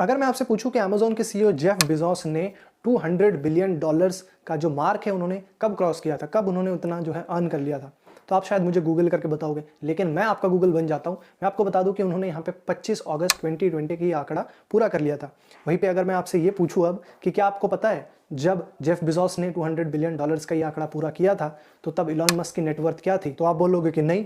अगर मैं आपसे पूछूं कि अमेजोन के सीईओ जेफ बेजोस ने 200 बिलियन डॉलर्स का जो मार्क है उन्होंने कब क्रॉस किया था, कब उन्होंने उतना जो है अर्न कर लिया था, तो आप शायद मुझे गूगल करके बताओगे, लेकिन मैं आपका गूगल बन जाता हूं। मैं आपको बता दूं कि उन्होंने यहाँ पे 25 अगस्त 2020 की आंकड़ा पूरा कर लिया था। वहीं पे अगर मैं आपसे ये पूछूं अब कि क्या आपको पता है जब जेफ बेजोस ने 200 बिलियन डॉलर्स का ये आंकड़ा पूरा किया था तो तब इलॉन मस्क की नेटवर्थ क्या थी, तो आप बोलोगे कि नहीं।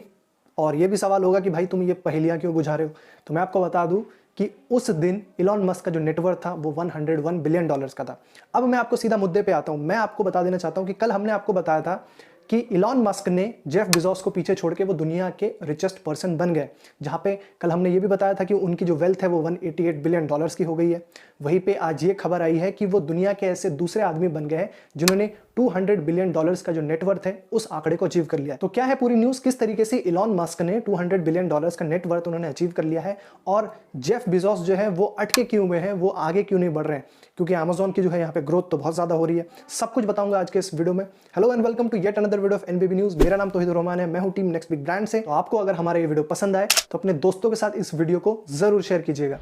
और ये भी सवाल होगा कि भाई तुम ये पहेलियां क्यों बुझा रहे हो, तो मैं आपको बता दूं कि उस दिन इलॉन मस्क का जो नेटवर्थ था वो 101 बिलियन डॉलर्स का था। अब मैं आपको सीधा मुद्दे पे आता हूं। मैं आपको बता देना चाहता हूं कि कल हमने आपको बताया था कि इलॉन मस्क ने जेफ बेजोस को पीछे छोड़ के वो दुनिया के रिचेस्ट पर्सन बन गए, जहां पे कल हमने ये भी बताया था कि उनकी जो वेल्थ है वो 188 बिलियन डॉलर्स की हो गई है। वहीं पे आज ये खबर आई है कि वो दुनिया के ऐसे दूसरे आदमी बन गए हैं जिन्होंने 200 बिलियन डॉलर्स का जो नेटवर्थ है उस आंकड़े को अचीव कर लिया। तो क्या है पूरी न्यूज़, किस तरीके से इलॉन मस्क ने 200 बिलियन डॉलर्स का नेटवर्थ उन्होंने अचीव कर लिया है और जेफ बेजोस जो है वो अटके क्यों हुए हैं, वो आगे क्यों नहीं बढ़ रहे हैं, क्योंकि अमेजोन की जो है यहाँ पे ग्रोथ तो बहुत ज़्यादा हो रही है। सब कुछ बताऊंगा आज के इस वीडियो में। Hello and welcome to yet another video of NBB news. मेरा नाम तौहीद रहमान है, मैं हूँ टीम नेक्स्ट बिग ब्रांड से। तो आपको अगर हमारा ये वीडियो पसंद आए तो अपने दोस्तों के साथ इस वीडियो को जरूर शेयर कीजिएगा।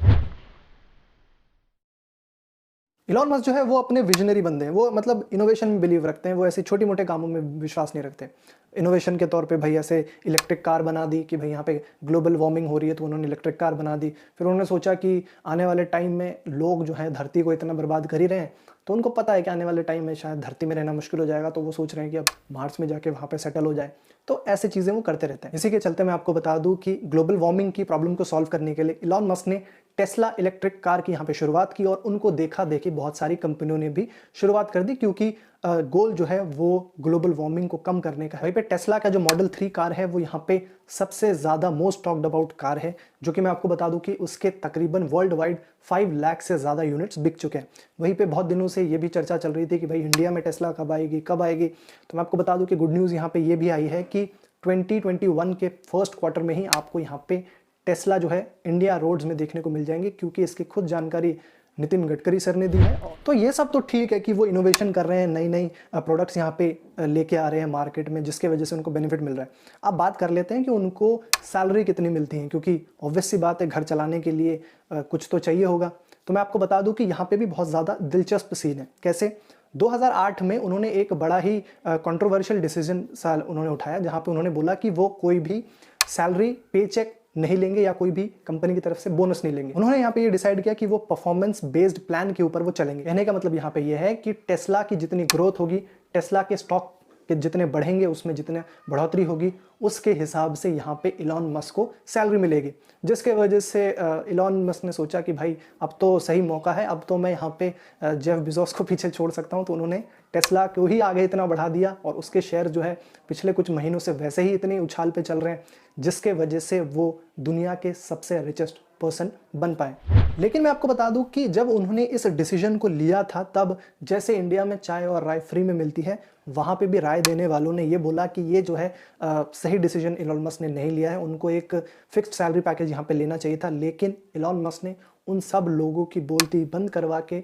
इलॉन मस्क जो है वो अपने विजनरी बंदे हैं, वो मतलब इनोवेशन में बिलीव रखते हैं, वो ऐसे छोटी मोटे कामों में विश्वास नहीं रखते। इनोवेशन के तौर पे भाई ऐसे इलेक्ट्रिक कार बना दी कि भाई यहाँ पे ग्लोबल वार्मिंग हो रही है तो उन्होंने इलेक्ट्रिक कार बना दी। फिर उन्होंने सोचा कि आने वाले टाइम में लोग जो है धरती को इतना बर्बाद कर ही रहे हैं, तो उनको पता है कि आने वाले टाइम में शायद धरती में रहना मुश्किल हो जाएगा, तो वो सोच रहे हैं कि अब मार्स में जाके वहाँ पे सेटल हो जाए। तो ऐसी चीज़ें वो करते रहते हैं। इसी के चलते मैं आपको बता दूं कि ग्लोबल वार्मिंग की प्रॉब्लम को सॉल्व करने के लिए इलॉन मस्क ने टेस्ला इलेक्ट्रिक कार की यहाँ पे शुरुआत की और उनको देखा देखी बहुत सारी कंपनियों ने भी शुरुआत कर दी, क्योंकि गोल जो है वो ग्लोबल वार्मिंग को कम करने का है। वहीं पे टेस्ला का जो मॉडल 3 कार है वो यहाँ पे सबसे ज़्यादा मोस्ट टॉक्ड अबाउट कार है, जो कि मैं आपको बता दूं कि उसके तकरीबन वर्ल्ड वाइड 5 लाख से ज़्यादा यूनिट्स बिक चुके हैं। वहीं पे बहुत दिनों से ये भी चर्चा चल रही थी कि भाई इंडिया में टेस्ला कब आएगी कब आएगी। तो मैं आपको बता दूं कि गुड न्यूज़ यहाँ पे ये भी आई है कि 2021 के फर्स्ट क्वार्टर में ही आपको यहाँ पे टेस्ला जो है इंडिया रोड्स में देखने को मिल जाएंगे, क्योंकि इसकी खुद जानकारी नितिन गडकरी सर ने दी है। तो ये सब तो ठीक है कि वो इनोवेशन कर रहे हैं, नई नई प्रोडक्ट्स यहाँ पे लेके आ रहे हैं मार्केट में, जिसके वजह से उनको बेनिफिट मिल रहा है। अब बात कर लेते हैं कि उनको सैलरी कितनी मिलती है, क्योंकि ऑब्वियस सी बात है घर चलाने के लिए कुछ तो चाहिए होगा। तो मैं आपको बता दूं कि यहाँ पे भी बहुत ज़्यादा दिलचस्प सीन है। कैसे? 2008 में उन्होंने एक बड़ा ही कंट्रोवर्शियल डिसीजन साल उन्होंने उठाया, जहाँ पे उन्होंने बोला कि वो कोई भी सैलरी पे चेक नहीं लेंगे या कोई भी कंपनी की तरफ से बोनस नहीं लेंगे। उन्होंने यहाँ पे ये डिसाइड किया कि वो परफॉर्मेंस बेस्ड प्लान के ऊपर वो चलेंगे। कहने का मतलब यहाँ पे ये है कि टेस्ला की जितनी ग्रोथ होगी, टेस्ला के स्टॉक के जितने बढ़ेंगे, उसमें जितने बढ़ोतरी होगी, उसके हिसाब से यहाँ पे इलॉन मस्क को सैलरी मिलेगी। जिसके वजह से इलॉन मस्क ने सोचा कि भाई अब तो सही मौका है, अब तो मैं यहाँ पे जेफ बेजोस को पीछे छोड़ सकता हूँ। तो उन्होंने टेस्ला को ही आगे इतना बढ़ा दिया और उसके शेयर जो है पिछले कुछ महीनों से वैसे ही इतनी उछाल पे चल रहे हैं, जिसके वजह से वो दुनिया के सबसे रिचेस्ट पर्सन बन पाए। लेकिन मैं आपको बता दूं कि जब उन्होंने इस डिसीजन को लिया था, तब जैसे इंडिया में चाय और राय फ्री में मिलती है, वहाँ पे भी राय देने वालों ने ये बोला कि ये जो है सही डिसीजन इलॉन मस्क ने नहीं लिया है, उनको एक फिक्स्ड सैलरी पैकेज यहाँ पे लेना चाहिए था। लेकिन इलॉन मस्क ने उन सब लोगों की बोलती बंद करवा के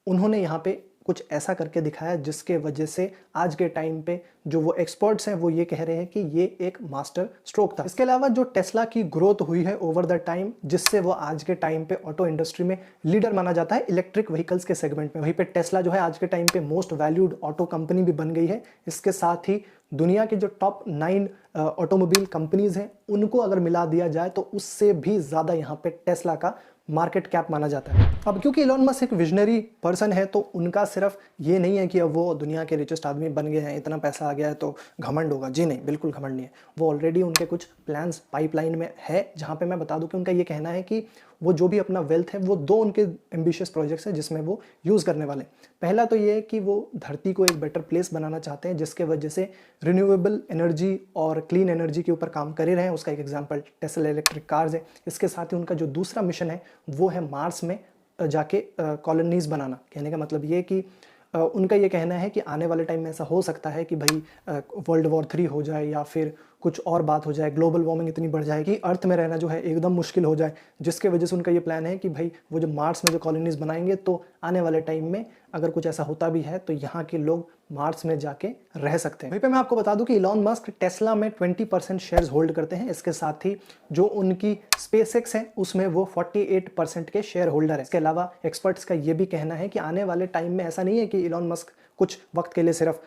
उन्होंने यहाँ पे कुछ ऐसा करके दिखाया, जिसके वजह से आज के टाइम पे जो वो एक्सपर्ट्स हैं वो ये कह रहे हैं कि ये एक मास्टर स्ट्रोक था। इसके अलावा जो टेस्ला की ग्रोथ हुई है ओवर द टाइम, जिससे वो आज के टाइम पे ऑटो इंडस्ट्री में लीडर माना जाता है इलेक्ट्रिक व्हीकल्स के सेगमेंट में। वहीं पे टेस्ला जो है आज के टाइम पे मोस्ट वैल्यूड ऑटो कंपनी भी बन गई है। इसके साथ ही दुनिया की जो टॉप 9 ऑटोमोबाइल कंपनीज हैं उनको अगर मिला दिया जाए तो उससे भी ज़्यादा यहाँ पे टेस्ला का मार्केट कैप माना जाता है। अब क्योंकि इलॉन मस्क एक विजनरी पर्सन है, तो उनका सिर्फ ये नहीं है कि अब वो दुनिया के रिचेस्ट आदमी बन गए हैं, इतना पैसा आ गया है तो घमंड होगा। जी नहीं, बिल्कुल घमंड नहीं है। वो ऑलरेडी उनके कुछ प्लान्स पाइपलाइन में है, जहाँ पे मैं बता दूं कि उनका ये कहना है कि वो जो भी अपना वेल्थ है वो 2 उनके एम्बिशियस प्रोजेक्ट्स हैं जिसमें वो यूज़ करने वाले। पहला तो ये है कि वो धरती को एक बेटर प्लेस बनाना चाहते हैं, जिसके वजह से रिन्यूएबल एनर्जी और क्लीन एनर्जी के ऊपर काम कर ही रहे हैं। उसका एक एग्जांपल टेस्ला इलेक्ट्रिक कार्स है। इसके साथ ही उनका जो दूसरा मिशन है वो है मार्स में जाके कॉलोनीज बनाना। कहने का मतलब ये कि उनका ये कहना है कि आने वाले टाइम में ऐसा हो सकता है कि भाई वर्ल्ड वॉर 3 हो जाए या फिर कुछ और बात हो जाए, ग्लोबल वार्मिंग इतनी बढ़ जाए कि अर्थ में रहना जो है एकदम मुश्किल हो जाए, जिसके वजह से उनका ये प्लान है कि भाई वो जो मार्स में जो कॉलोनीज बनाएंगे तो आने वाले टाइम में अगर कुछ ऐसा होता भी है तो यहाँ के लोग मार्स में जाके रह सकते हैं। वहीं पे मैं आपको बता दूं कि इलॉन मस्क टेस्ला में 20% शेयर्स होल्ड करते हैं। इसके साथ ही जो उनकी स्पेसएक्स है उसमें वो 48% के शेयर होल्डर है। इसके अलावा एक्सपर्ट्स का ये भी कहना है कि आने वाले टाइम में ऐसा नहीं है कि इलॉन मस्क कुछ वक्त के लिए सिर्फ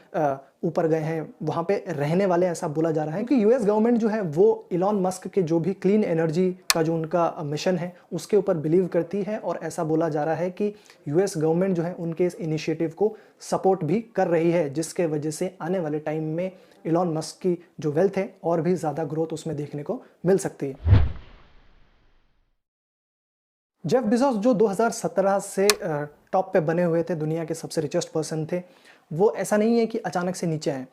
ऊपर गए हैं, वहाँ पे रहने वाले, ऐसा बोला जा रहा है कि यूएस गवर्नमेंट जो है वो इलॉन मस्क के जो भी क्लीन एनर्जी का जो उनका मिशन है उसके ऊपर बिलीव करती है, और ऐसा बोला जा रहा है कि यूएस गवर्नमेंट जो है उनके इस इनिशिएटिव को सपोर्ट भी कर रही है, जिसके वजह से आने वाले टाइम में इलॉन मस्क की जो वेल्थ है और भी ज़्यादा ग्रोथ उसमें देखने को मिल सकती है। जेफ बेजोस जो 2017 से टॉप पे बने हुए थे, दुनिया के सबसे रिचेस्ट पर्सन थे, वो ऐसा नहीं है कि अचानक से नीचे आए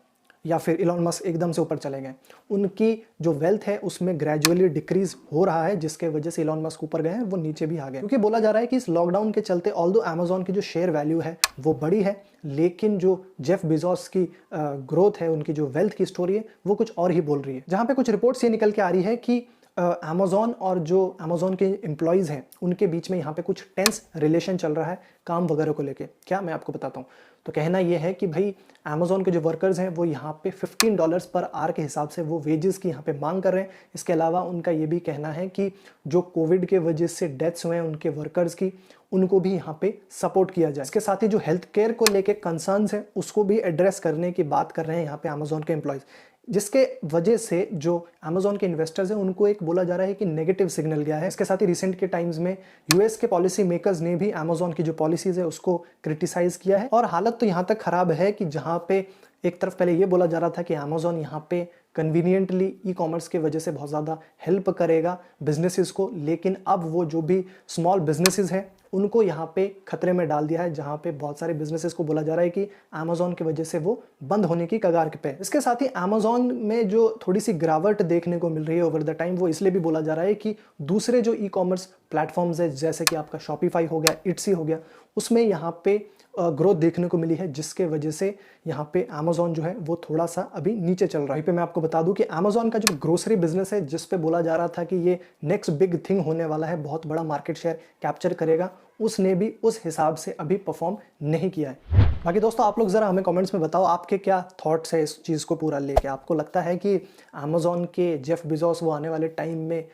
या फिर इलॉन मस्क एकदम से ऊपर चले गए। उनकी जो वेल्थ है उसमें ग्रेजुअली डिक्रीज हो रहा है, जिसके वजह से इलॉन मस्क ऊपर गए हैं, वो नीचे भी आ गए। क्योंकि बोला जा रहा है कि इस लॉकडाउन के चलते ऑल्दो अमेजॉन की जो शेयर वैल्यू है वो बढ़ी है, लेकिन जो जेफ बेजोस की ग्रोथ है, उनकी जो वेल्थ की स्टोरी है, वो कुछ और ही बोल रही है। जहाँ पे कुछ रिपोर्ट्स ये निकल के आ रही है कि अमेजॉन और जो अमेजॉन के एम्प्लॉयज़ हैं उनके बीच में यहाँ पे कुछ टेंस रिलेशन चल रहा है काम वगैरह को लेके। क्या, मैं आपको बताता हूँ। तो कहना ये है कि भाई अमेजॉन के जो वर्कर्स हैं वो यहाँ पे $15 पर आवर के हिसाब से वो वेजेस की यहाँ पे मांग कर रहे हैं। इसके अलावा उनका ये भी कहना है कि जो कोविड के वजह से डेथ्स हुए हैं उनके वर्कर्स की, उनको भी यहाँ पे सपोर्ट किया जाए। इसके साथ ही जो हेल्थ केयर को लेके कंसर्न्स है उसको भी एड्रेस करने की बात कर रहे हैं यहाँ पे अमेजॉन के एम्प्लॉयज़, जिसके वजह से जो अमेजॉन के इन्वेस्टर्स हैं उनको एक बोला जा रहा है कि नेगेटिव सिग्नल गया है। इसके साथ ही रिसेंट के टाइम्स में यूएस के पॉलिसी मेकर्स ने भी अमेजॉन की जो पॉलिसीज है उसको क्रिटिसाइज किया है, और हालत तो यहाँ तक खराब है कि जहाँ पे एक तरफ पहले ये बोला जा रहा था कि अमेजॉन यहाँ पे कन्वीनियंटली ई कॉमर्स के वजह से बहुत ज़्यादा हेल्प करेगा बिजनेसेस को, लेकिन अब वो जो भी स्मॉल बिजनेसेस हैं उनको यहाँ पे खतरे में डाल दिया है, जहाँ पे बहुत सारे बिजनेसेस को बोला जा रहा है कि अमेजॉन की वजह से वो बंद होने की कगार पे है। इसके साथ ही अमेजॉन में जो थोड़ी सी गिरावट देखने को मिल रही है ओवर द टाइम, वो इसलिए भी बोला जा रहा है कि दूसरे जो ई कॉमर्स प्लेटफॉर्म्स है जैसे कि आपका शॉपिफाई हो गया, इट्सी हो गया, उसमें यहाँ पे ग्रोथ देखने को मिली है, जिसके वजह से यहाँ पे अमेजॉन जो है वो थोड़ा सा अभी नीचे चल रहा है। यहाँ पे मैं आपको बता दूं कि अमेजॉन का जो ग्रोसरी बिजनेस है, जिस पे बोला जा रहा था कि ये नेक्स्ट बिग थिंग होने वाला है, बहुत बड़ा मार्केट शेयर कैप्चर करेगा, उसने भी उस हिसाब से अभी परफॉर्म नहीं किया है। बाकी दोस्तों आप लोग ज़रा हमें कमेंट्स में बताओ आपके क्या थॉट्स है इस चीज़ को पूरा लेके। आपको लगता है कि अमेजॉन के जेफ बेजोस वो आने वाले टाइम में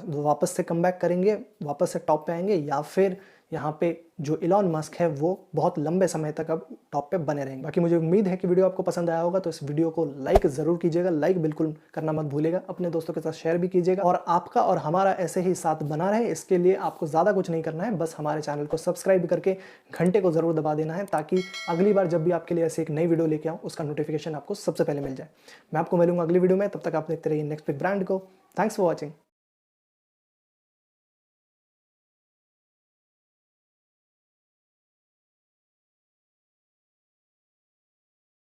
वापस से कमबैक करेंगे, वापस से टॉप पे आएंगे, या फिर यहाँ पे जो इलॉन मस्क है वो बहुत लंबे समय तक अब टॉप पे बने रहेंगे। बाकी मुझे उम्मीद है कि वीडियो आपको पसंद आया होगा, तो इस वीडियो को लाइक ज़रूर कीजिएगा, लाइक बिल्कुल करना मत भूलिएगा, अपने दोस्तों के साथ शेयर भी कीजिएगा, और आपका और हमारा ऐसे ही साथ बना रहे इसके लिए आपको ज़्यादा कुछ नहीं करना है, बस हमारे चैनल को सब्सक्राइब करके घंटे को ज़रूर दबा देना है, ताकि अगली बार जब भी आपके लिए ऐसे एक नई वीडियो लेके आऊँ उसका नोटिफिकेशन आपको सबसे पहले मिल जाए। मैं आपको मिलूंगा अगली वीडियो में, तब तक आप देखते रहिए नेक्स्ट बिग ब्रांड को। Thanks for watching.